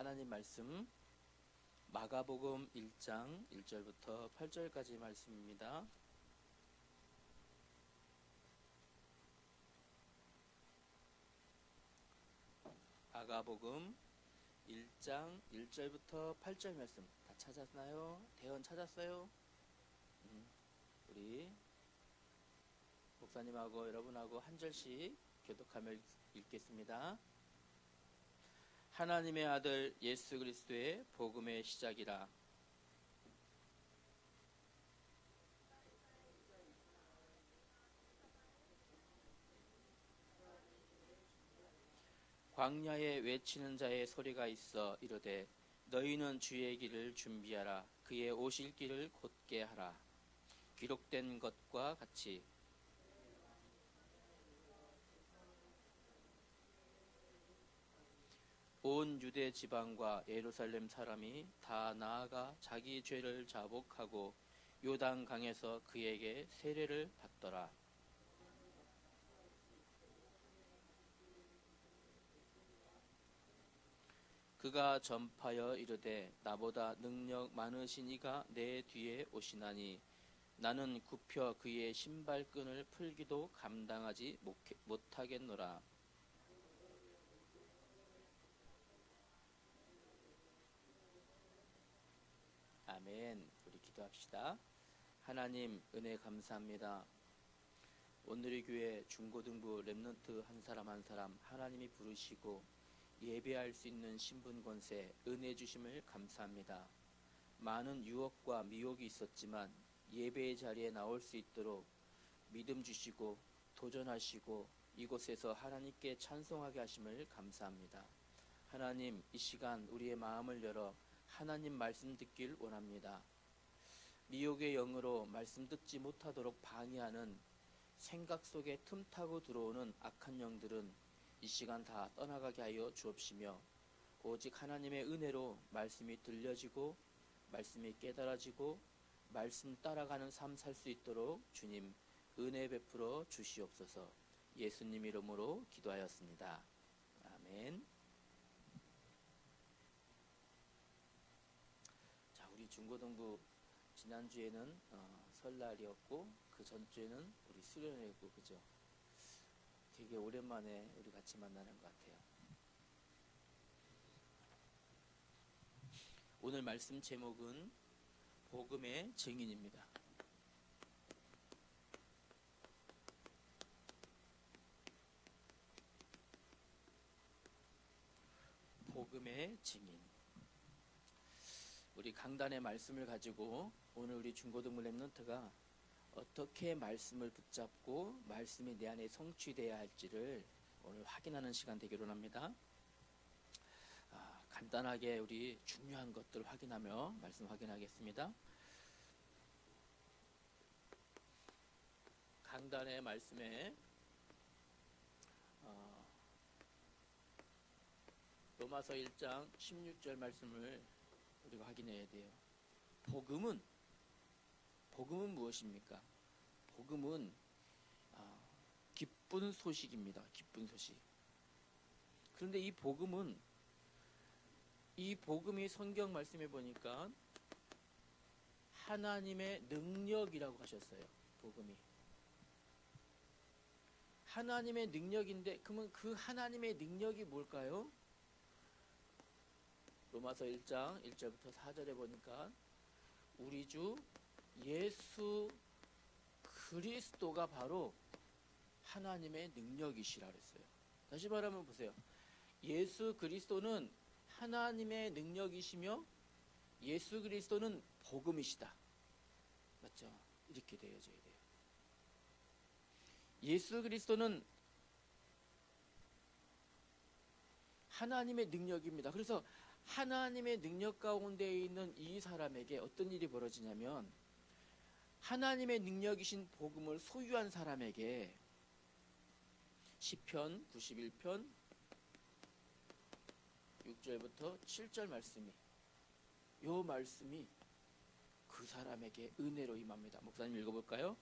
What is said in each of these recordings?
하나님 말씀 마가복음 1장 1절부터 8절까지 말씀입니다. 마가복음 1장 1절부터 8절 말씀 다 찾았나요? 대언 찾았어요? 우리 목사님하고 여러분하고 한 절씩 교독하며 읽겠습니다. 하나님의 아들 예수 그리스도의 복음의 시작이라. 광야에 외치는 자의 소리가 있어 이르되 너희는 주의 길을 준비하라. 그의 오실 길을 곧게 하라. 기록된 것과 같이 온 유대 지방과 예루살렘 사람이 다 나아가 자기 죄를 자복하고 요단 강에서 그에게 세례를 받더라. 그가 전파하여 이르되 나보다 능력 많으신 이가 내 뒤에 오시나니 나는 굽혀 그의 신발끈을 풀기도 감당하지 못하겠노라. 아멘. 우리 기도합시다. 하나님 은혜 감사합니다. 오늘의 교회 중고등부 렘넌트 한 사람 한 사람 하나님이 부르시고 예배할 수 있는 신분 권세 은혜 주심을 감사합니다. 많은 유혹과 미혹이 있었지만 예배의 자리에 나올 수 있도록 믿음 주시고 도전하시고 이곳에서 하나님께 찬송하게 하심을 감사합니다. 하나님, 이 시간 우리의 마음을 열어 하나님 말씀 듣길 원합니다. 미혹의 영으로 말씀 듣지 못하도록 방해하는 생각 속에 틈타고 들어오는 악한 영들은 이 시간 다 떠나가게 하여 주옵시며 오직 하나님의 은혜로 말씀이 들려지고 말씀이 깨달아지고 말씀 따라가는 삶 살 수 있도록 주님 은혜 베풀어 주시옵소서. 예수님 이름으로 기도하였습니다. 아멘. 자, 우리 중고등부 지난주에는 설날이었고 그 전주에는 우리 수련회고 그죠? 되게 오랜만에 우리 같이 만나는 것 같아요. 오늘 말씀 제목은 복음의 증인입니다. 복음의 증인. 우리 강단의 말씀을 가지고 오늘 우리 중고등부 렘넌트가 어떻게 말씀을 붙잡고 말씀이 내 안에 성취되어야 할지를 오늘 확인하는 시간 되기로 합니다. 간단하게 우리 중요한 것들 확인하며 말씀 확인하겠습니다. 강단의 말씀에 로마서 1장 16절 말씀을 우리가 확인해야 돼요. 복음은 무엇입니까? 복음은 기쁜 소식입니다. 기쁜 소식. 그런데 이 복음이 성경 말씀에 보니까 하나님의 능력이라고 하셨어요. 복음이 하나님의 능력인데 그러면 그 하나님의 능력이 뭘까요? 로마서 1장 1절부터 4절에 보니까 우리 주 예수 그리스도가 바로 하나님의 능력이시라 그랬어요. 다시 말하면 보세요. 예수 그리스도는 하나님의 능력이시며 예수 그리스도는 복음이시다. 맞죠? 이렇게 되어져야 돼요. 예수 그리스도는 하나님의 능력입니다. 그래서 하나님의 능력 가운데 있는 이 사람에게 어떤 일이 벌어지냐면 하나님의 능력이신 복음을 소유한 사람에게 시편 91편 6절부터 7절 말씀이 그 사람에게 은혜로 임합니다. 목사님 읽어볼까요?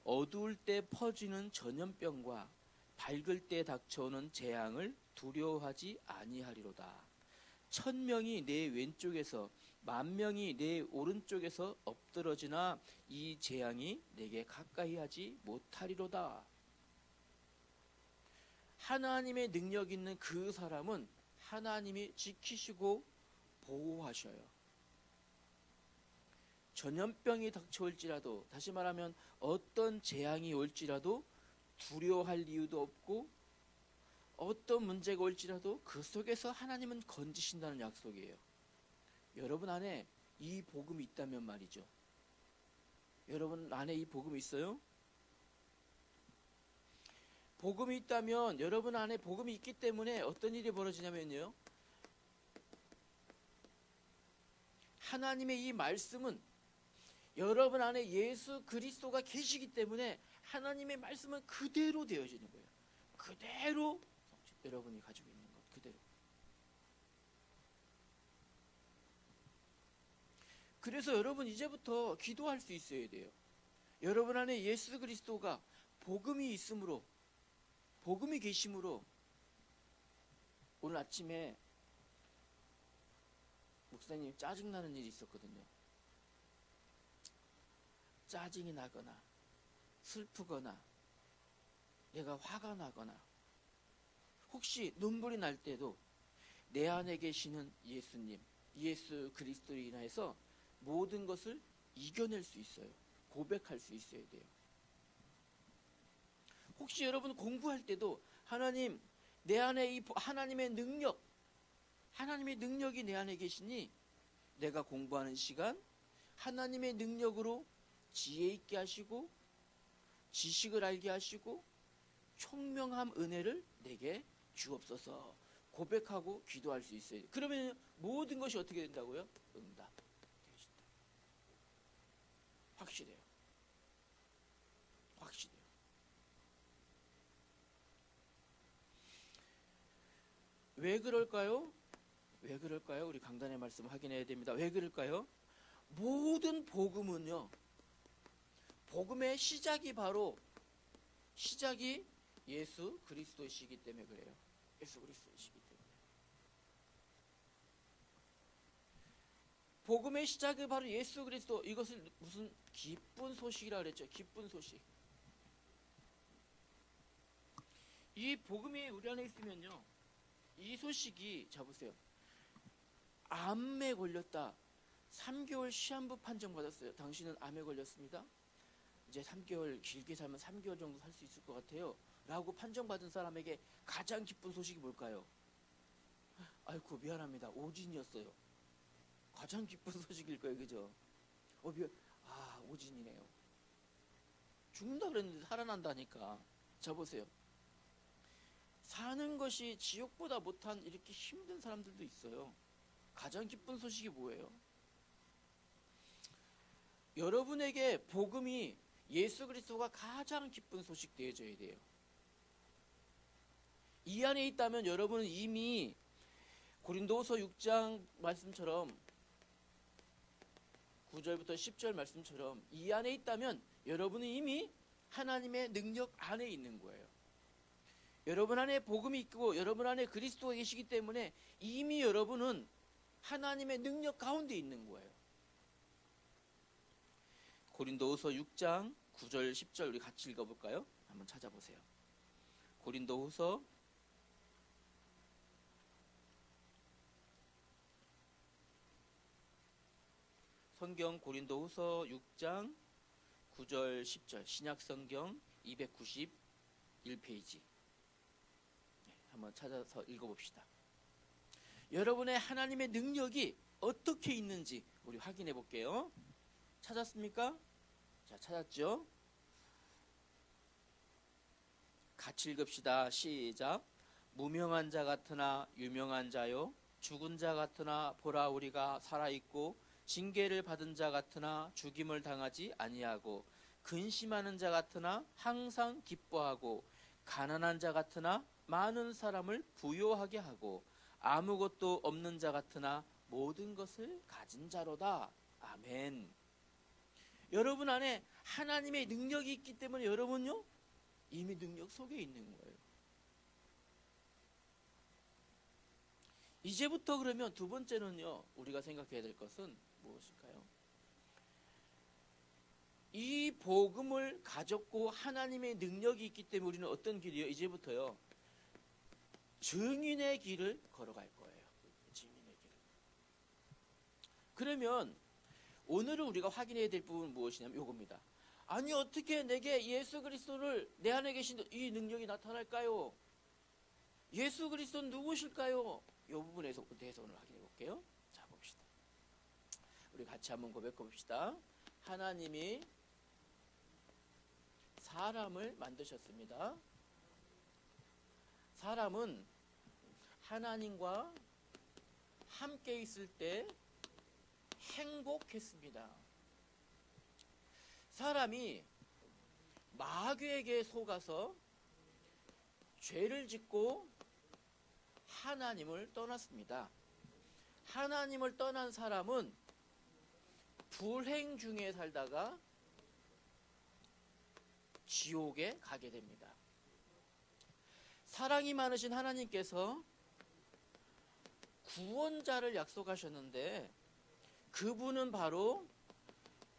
어두울 때 퍼지는 전염병과 밝을 때 닥쳐오는 재앙을 두려워하지 아니하리로다. 1000명이 내 왼쪽에서 10,000명이 내 오른쪽에서 엎드러지나 이 재앙이 내게 가까이 하지 못하리로다. 하나님의 능력 있는 그 사람은 하나님이 지키시고 보호하셔요. 전염병이 닥쳐올지라도, 다시 말하면 어떤 재앙이 올지라도 두려워할 이유도 없고, 어떤 문제가 올지라도 그 속에서 하나님은 건지신다는 약속이에요. 여러분 안에 이 복음이 있다면 말이죠. 여러분 안에 이 복음이 있어요? 복음이 있다면, 여러분 안에 복음이 있기 때문에 어떤 일이 벌어지냐면요, 하나님의 이 말씀은 여러분 안에 예수 그리스도가 계시기 때문에 하나님의 말씀은 그대로 되어지는 거예요. 그대로 여러분이 가지고 있는 것 그대로. 그래서 여러분 이제부터 기도할 수 있어야 돼요. 여러분 안에 예수 그리스도가 복음이 있으므로, 복음이 계심으로. 오늘 아침에 목사님 짜증나는 일이 있었거든요. 짜증이 나거나 슬프거나 내가 화가 나거나 혹시 눈물이 날 때도 내 안에 계시는 예수님, 예수 그리스도로 인하여서 모든 것을 이겨낼 수 있어요. 고백할 수 있어야 돼요. 혹시 여러분 공부할 때도 하나님, 내 안에 이 하나님의 능력, 하나님의 능력이 내 안에 계시니 내가 공부하는 시간 하나님의 능력으로 지혜 있게 하시고 지식을 알게 하시고 총명함 은혜를 내게 주옵소서 고백하고 기도할 수 있어요. 그러면 모든 것이 어떻게 된다고요? 응답 되신다. 확실해요. 확실해요. 왜 그럴까요? 왜 그럴까요? 우리 강단의 말씀 확인해야 됩니다. 왜 그럴까요? 모든 복음은요, 복음의 시작이 예수 그리스도이시기 때문에 그래요. 예수 그리스도이시기 때문에. 복음의 시작이 바로 예수 그리스도. 이것을 무슨 기쁜 소식이라 그랬죠. 기쁜 소식. 이 복음이 우리 안에 있으면요, 이 소식이, 자 보세요. 암에 걸렸다. 3개월 시한부 판정 받았어요. 당신은 암에 걸렸습니다. 이제 3개월, 길게 살면 3개월 정도 살 수 있을 것 같아요. 라고 판정받은 사람에게 가장 기쁜 소식이 뭘까요? 아이고 미안합니다. 오진이었어요. 가장 기쁜 소식일 거예요. 그죠? 오진이네요. 죽는다 그랬는데 살아난다니까. 자 보세요. 사는 것이 지옥보다 못한 이렇게 힘든 사람들도 있어요. 가장 기쁜 소식이 뭐예요? 여러분에게 복음이 예수 그리스도가 가장 기쁜 소식 되어져야 돼요. 이 안에 있다면 여러분은 이미 고린도후서 6장 말씀처럼 9절부터 10절 말씀처럼 이 안에 있다면 여러분은 이미 하나님의 능력 안에 있는 거예요. 여러분 안에 복음이 있고 여러분 안에 그리스도가 계시기 때문에 이미 여러분은 하나님의 능력 가운데 있는 거예요. 고린도후서 6장 9절 10절 우리 같이 읽어볼까요? 한번 찾아보세요. 고린도후서 성경 고린도후서 6장 9절 10절 신약성경 291페이지 한번 찾아서 읽어봅시다. 여러분의 하나님의 능력이 어떻게 있는지 우리 확인해 볼게요. 찾았습니까? 자, 찾았죠? 같이 읽읍시다. 시작. 무명한 자 같으나 유명한 자요, 죽은 자 같으나 보라 우리가 살아있고, 징계를 받은 자 같으나 죽임을 당하지 아니하고, 근심하는 자 같으나 항상 기뻐하고, 가난한 자 같으나 많은 사람을 부요하게 하고, 아무것도 없는 자 같으나 모든 것을 가진 자로다. 아멘. 여러분 안에 하나님의 능력이 있기 때문에 여러분요, 이미 능력 속에 있는 거예요. 이제부터 그러면 두 번째는요, 우리가 생각해야 될 것은 무엇일까요? 이 복음을 가졌고 하나님의 능력이 있기 때문에 우리는 어떤 길이요? 이제부터요, 증인의 길을 걸어갈 거예요. 증인의 길을. 그러면 오늘은 우리가 확인해야 될 부분은 무엇이냐면 이겁니다. 아니, 어떻게 내게 예수 그리스도를, 내 안에 계신 이 능력이 나타날까요? 예수 그리스도는 누구실까요? 이 부분에 대해서 오늘 확인해 볼게요. 자, 봅시다. 우리 같이 한번 고백해 봅시다. 하나님이 사람을 만드셨습니다. 사람은 하나님과 함께 있을 때 행복했습니다. 사람이 마귀에게 속아서 죄를 짓고 하나님을 떠났습니다. 하나님을 떠난 사람은 불행 중에 살다가 지옥에 가게 됩니다. 사랑이 많으신 하나님께서 구원자를 약속하셨는데 그분은 바로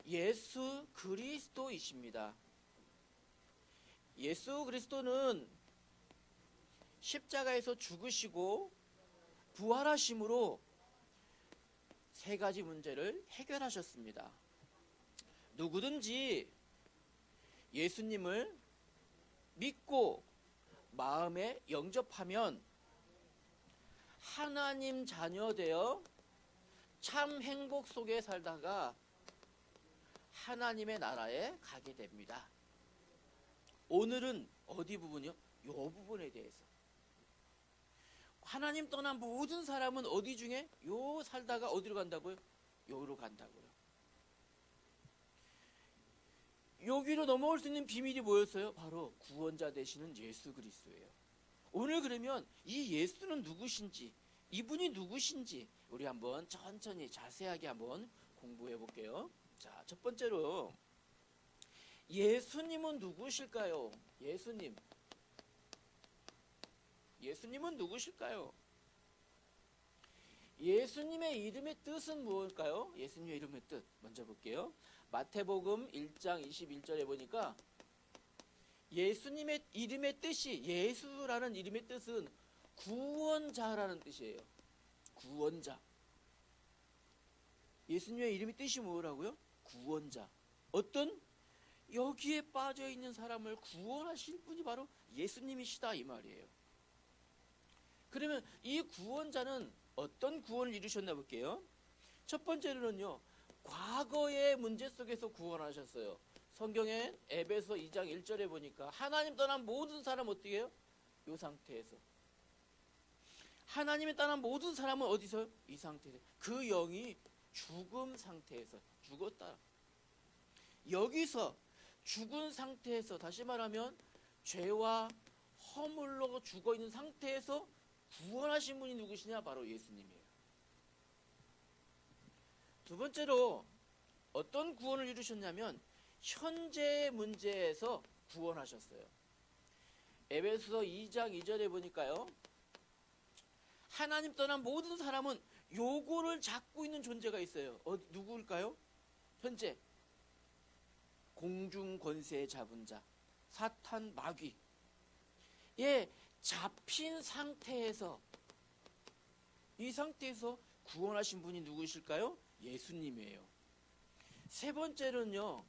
예수 그리스도이십니다. 예수 그리스도는 십자가에서 죽으시고 부활하심으로 세 가지 문제를 해결하셨습니다. 누구든지 예수님을 믿고 마음에 영접하면 하나님 자녀 되어 참 행복 속에 살다가 하나님의 나라에 가게 됩니다. 오늘은 어디 부분이요? 이 부분에 대해서. 하나님 떠난 모든 사람은 어디 중에? 요 살다가 어디로 간다고요? 여기로 간다고요. 여기로 넘어올 수 있는 비밀이 뭐였어요? 바로 구원자 되시는 예수 그리스도예요. 오늘 그러면 이 예수는 누구신지, 이분이 누구신지 우리 한번 천천히 자세하게 한번 공부해 볼게요. 자, 첫 번째로 예수님은 누구실까요? 예수님은 누구실까요? 예수님의 이름의 뜻은 무엇일까요? 예수님의 이름의 뜻 먼저 볼게요. 마태복음 1장 21절에 보니까 예수님의 이름의 뜻이, 예수라는 이름의 뜻은 구원자라는 뜻이에요. 구원자. 예수님의 이름의 뜻이 뭐라고요? 구원자. 어떤 여기에 빠져 있는 사람을 구원하실 분이 바로 예수님이시다 이 말이에요. 그러면 이 구원자는 어떤 구원을 이루셨나 볼게요. 첫 번째로는요, 과거의 문제 속에서 구원하셨어요. 성경에 에베소 2장 1절에 보니까 하나님 떠난 모든 사람 어떻게 해요? 이 상태에서. 하나님이 떠난 모든 사람은 어디서요? 이 상태에서. 그 영이 죽음 상태에서 죽었다. 여기서 죽은 상태에서, 다시 말하면 죄와 허물로 죽어있는 상태에서 구원하신 분이 누구시냐? 바로 예수님이에요. 두 번째로 어떤 구원을 이루셨냐면 현재의 문제에서 구원하셨어요. 에베소 2장 2절에 보니까요, 하나님 떠난 모든 사람은 요거를 잡고 있는 존재가 있어요. 누구일까요? 현재 공중 권세 잡은 자, 사탄 마귀. 예, 잡힌 상태에서, 이 상태에서 구원하신 분이 누구실까요? 예수님이에요. 세 번째는요,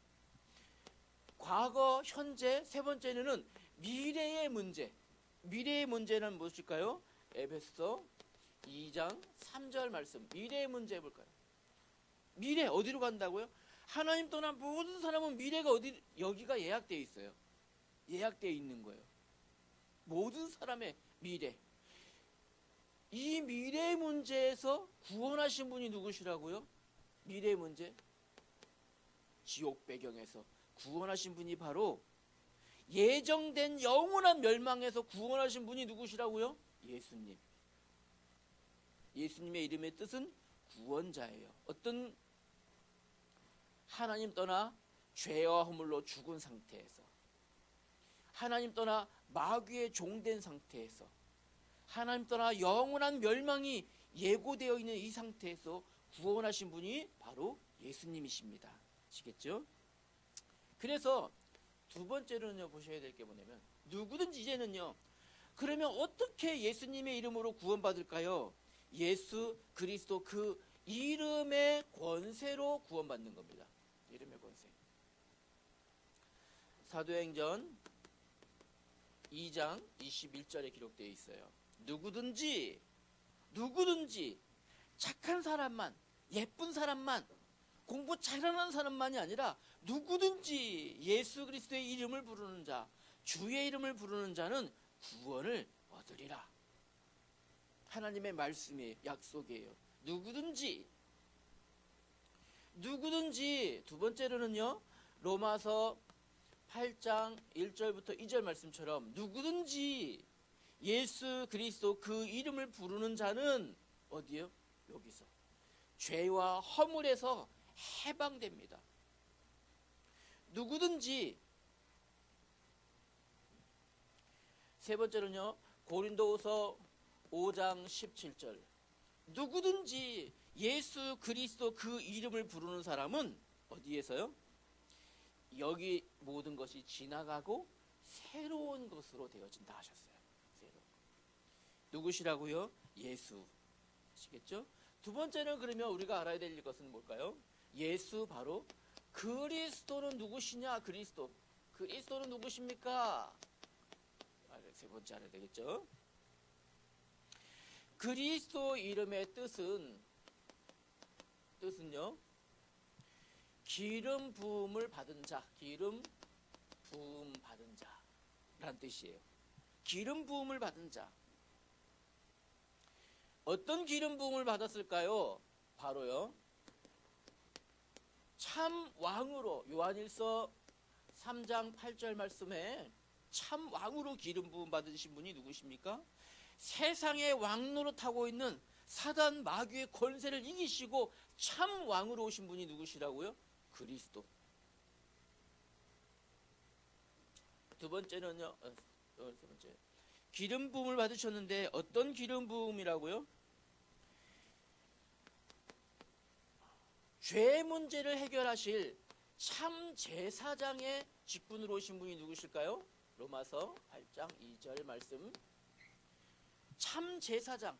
과거, 현재, 세 번째는 미래의 문제. 미래의 문제는 무엇일까요? 에베소 2장 3절 말씀. 미래의 문제 해볼까요? 미래 어디로 간다고요? 하나님 떠난 모든 사람은 미래가 어디, 여기가 예약되어 있어요. 예약되어 있는 거예요. 모든 사람의 미래. 이 미래의 문제에서 구원하신 분이 누구시라고요? 미래의 문제, 지옥 배경에서 구원하신 분이 바로 예정된 영원한 멸망에서 구원하신 분이 누구시라고요? 예수님. 예수님의 이름의 뜻은 구원자예요. 어떤 하나님 떠나 죄와 허물로 죽은 상태에서, 하나님 떠나 마귀의 종된 상태에서 하나님 떠나 영원한 멸망이 예고되어 있는 이 상태에서 구원하신 분이 바로 예수님이십니다. 아시겠죠? 그래서 두 번째로는요, 보셔야 될 게 뭐냐면, 누구든지 이제는요, 그러면 어떻게 예수님의 이름으로 구원받을까요? 예수 그리스도 그 이름의 권세로 구원받는 겁니다. 이름의 권세. 사도행전 2장 21절에 기록되어 있어요. 누구든지 착한 사람만, 예쁜 사람만, 공부 잘하는 사람만이 아니라 누구든지 예수 그리스도의 이름을 부르는 자, 주의 이름을 부르는 자는 구원을 얻으리라. 하나님의 말씀의 약속이에요. 누구든지. 두 번째로는요, 로마서 8장 1절부터 2절 말씀처럼 누구든지 예수 그리스도 그 이름을 부르는 자는 어디요? 여기서 죄와 허물에서 해방됩니다. 누구든지. 세 번째로는요, 고린도후서 5장 17절. 누구든지 예수 그리스도 그 이름을 부르는 사람은 어디에서요? 여기 모든 것이 지나가고 새로운 것으로 되어진다 하셨어요. 새로운. 누구시라고요? 예수. 아시겠죠? 두 번째는 그러면 우리가 알아야 될 것은 뭘까요? 예수, 바로 그리스도는 누구시냐? 그리스도는 누구십니까? 세 번째 알아야 되겠죠? 그리스도 이름의 뜻은요, 기름 부음을 받은 자, 기름 부음 받은 자라는 뜻이에요. 기름 부음을 받은 자. 어떤 기름 부음을 받았을까요? 바로요, 참 왕으로, 요한일서 3장 8절 말씀에 참 왕으로 기름 부음 받으신 분이 누구십니까? 세상의 왕노릇하고 있는 사단 마귀의 권세를 이기시고 참 왕으로 오신 분이 누구시라고요? 그리스도. 두 번째는요, 세 번째, 기름 부음을 받으셨는데 어떤 기름 부음이라고요? 죄 문제를 해결하실 참 제사장의 직분으로 오신 분이 누구실까요? 로마서 8장 2절 말씀. 참 제사장,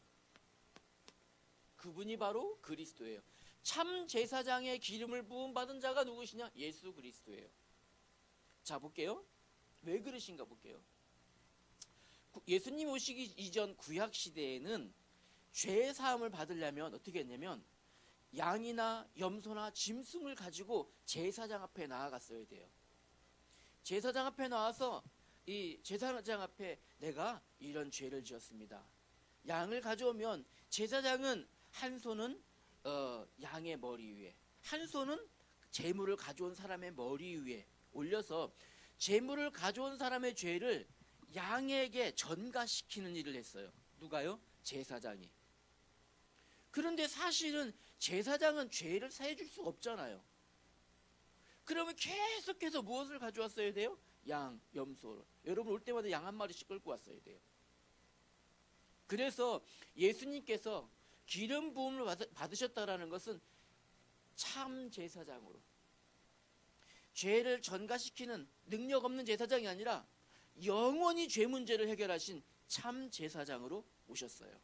그분이 바로 그리스도예요. 참 제사장의 기름을 부음받은 자가 누구시냐? 예수 그리스도예요. 자, 볼게요. 왜 그러신가 볼게요. 예수님 오시기 이전 구약 시대에는 죄 사함을 받으려면 어떻게 했냐면 양이나 염소나 짐승을 가지고 제사장 앞에 나아갔어야 돼요. 제사장 앞에 나와서 이 제사장 앞에 내가 이런 죄를 지었습니다. 양을 가져오면 제사장은 한 손은 양의 머리 위에, 한 손은 제물을 가져온 사람의 머리 위에 올려서 제물을 가져온 사람의 죄를 양에게 전가시키는 일을 했어요. 누가요? 제사장이. 그런데 사실은 제사장은 죄를 사해줄 수 없잖아요. 그러면 계속해서 무엇을 가져왔어야 돼요? 양, 염소. 여러분 올 때마다 양 한 마리씩 끌고 왔어야 돼요. 그래서 예수님께서 기름 부음을 받으셨다라는 것은 참 제사장으로, 죄를 전가시키는 능력 없는 제사장이 아니라 영원히 죄 문제를 해결하신 참 제사장으로 오셨어요.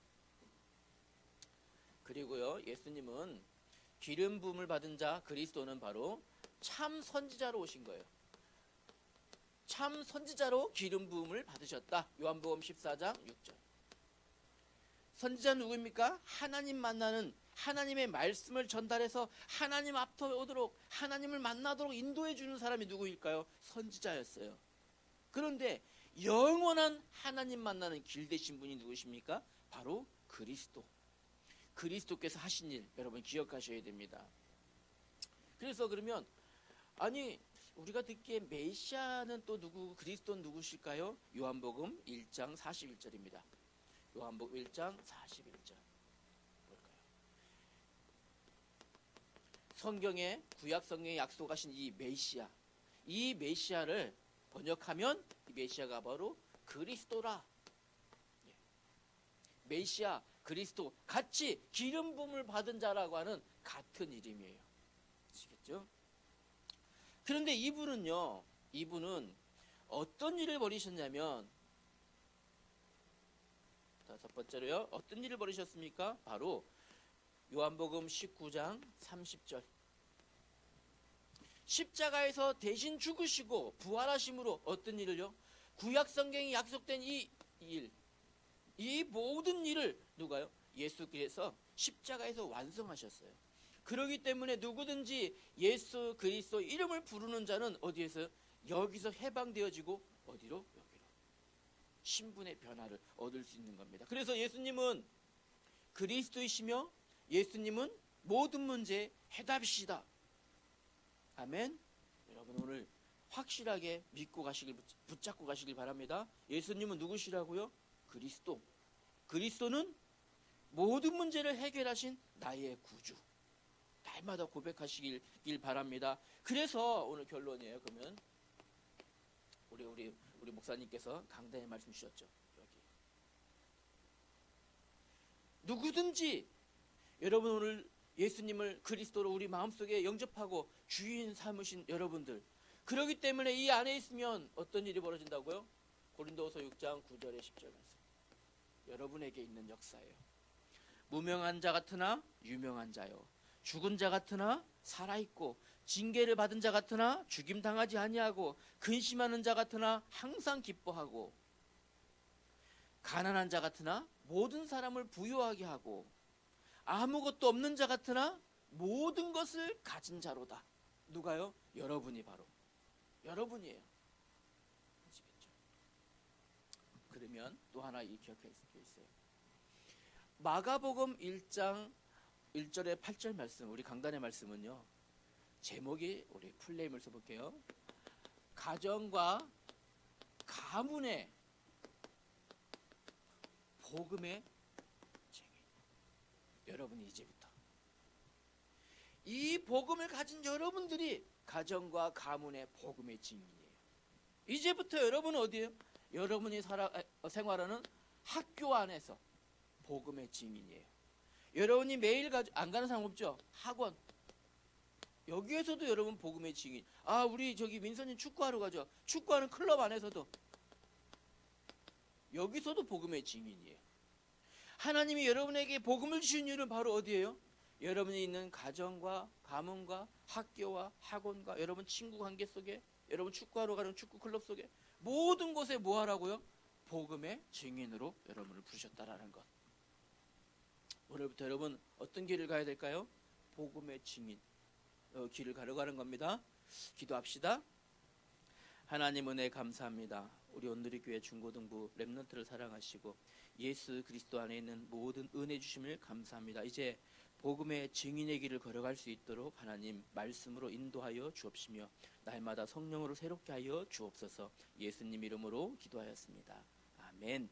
그리고요, 예수님은 기름 부음을 받은 자 그리스도는 바로 참 선지자로 오신 거예요. 참 선지자로 기름 부음을 받으셨다. 요한복음 14장 6절. 선지자는 누구입니까? 하나님 만나는, 하나님의 말씀을 전달해서 하나님 앞에 오도록, 하나님을 만나도록 인도해 주는 사람이 누구일까요? 선지자였어요. 그런데 영원한 하나님 만나는 길 되신 분이 누구십니까? 바로 그리스도. 그리스도께서 하신 일 여러분 기억하셔야 됩니다. 그래서 그러면 아니 우리가 듣기에 메시아는 또 누구, 그리스도는 누구실까요? 요한복음 1장 41절입니다. 요한복음 1장 41절 볼까요? 성경에, 구약 성경에 약속하신 이 메시아, 이 메시아를 번역하면 이 메시아가 바로 그리스도라. 메시아 그리스도 같이 기름 부음을 받은 자라고 하는 같은 이름이에요. 아시겠죠? 그런데 이분은 어떤 일을 벌이셨냐면, 첫 번째로요, 어떤 일을 벌이셨습니까? 바로 요한복음 19장 30절, 십자가에서 대신 죽으시고 부활하심으로 어떤 일을요? 구약 성경이 약속된 이 모든 일을 누가요? 예수께서 십자가에서 완성하셨어요. 그렇기 때문에 누구든지 예수 그리스도 이름을 부르는 자는 어디에서? 여기서 해방되어지고 어디로? 여기로. 신분의 변화를 얻을 수 있는 겁니다. 그래서 예수님은 그리스도이시며 예수님은 모든 문제의 해답이시다. 아멘. 여러분 오늘 확실하게 믿고 가시길, 붙잡고 가시길 바랍니다. 예수님은 누구시라고요? 그리스도. 그리스도는 모든 문제를 해결하신 나의 구주. 날마다 고백하시길 바랍니다. 그래서 오늘 결론이에요. 그러면 우리 목사님께서 강단에 말씀 주셨죠. 여기. 누구든지 여러분 오늘 예수님을 그리스도로 우리 마음속에 영접하고 주인 삼으신 여러분들, 그렇기 때문에 이 안에 있으면 어떤 일이 벌어진다고요? 고린도후서 6장 9절에 10절 말씀. 여러분에게 있는 역사예요. 무명한 자 같으나 유명한 자요, 죽은 자 같으나 살아있고, 징계를 받은 자 같으나 죽임당하지 아니하고, 근심하는 자 같으나 항상 기뻐하고, 가난한 자 같으나 모든 사람을 부유하게 하고, 아무것도 없는 자 같으나 모든 것을 가진 자로다. 누가요? 여러분이 바로 여러분이에요. 아시겠죠? 그러면 또 하나 기억할 수 있어요. 마가복음 1장 1절에 8절 말씀, 우리 강단의 말씀은요, 제목이 우리 풀네임을 써볼게요. 가정과 가문의 복음의 증인. 여러분이 이제부터 이 복음을 가진 여러분들이 가정과 가문의 복음의 증인이에요. 이제부터 여러분은 어디에요? 여러분이 생활하는 학교 안에서 복음의 증인이에요. 여러분이 매일 안 가는 사람 없죠? 학원. 여기에서도 여러분 복음의 증인. 우리 저기 민선님 축구하러 가죠. 축구하는 클럽 안에서도, 여기서도 복음의 증인이에요. 하나님이 여러분에게 복음을 주신 이유는 바로 어디예요? 여러분이 있는 가정과 가문과 학교와 학원과 여러분 친구 관계 속에, 여러분 축구하러 가는 축구 클럽 속에, 모든 곳에 뭐 하라고요? 복음의 증인으로 여러분을 부르셨다라는 것. 오늘부터 여러분 어떤 길을 가야 될까요? 복음의 증인 길을 가려가는 겁니다. 기도합시다. 하나님 은혜 감사합니다. 우리 온누리교회 중고등부 렘넌트를 사랑하시고 예수 그리스도 안에 있는 모든 은혜 주심을 감사합니다. 이제 복음의 증인의 길을 걸어갈 수 있도록 하나님 말씀으로 인도하여 주옵시며 날마다 성령으로 새롭게 하여 주옵소서. 예수님 이름으로 기도하였습니다. 아멘.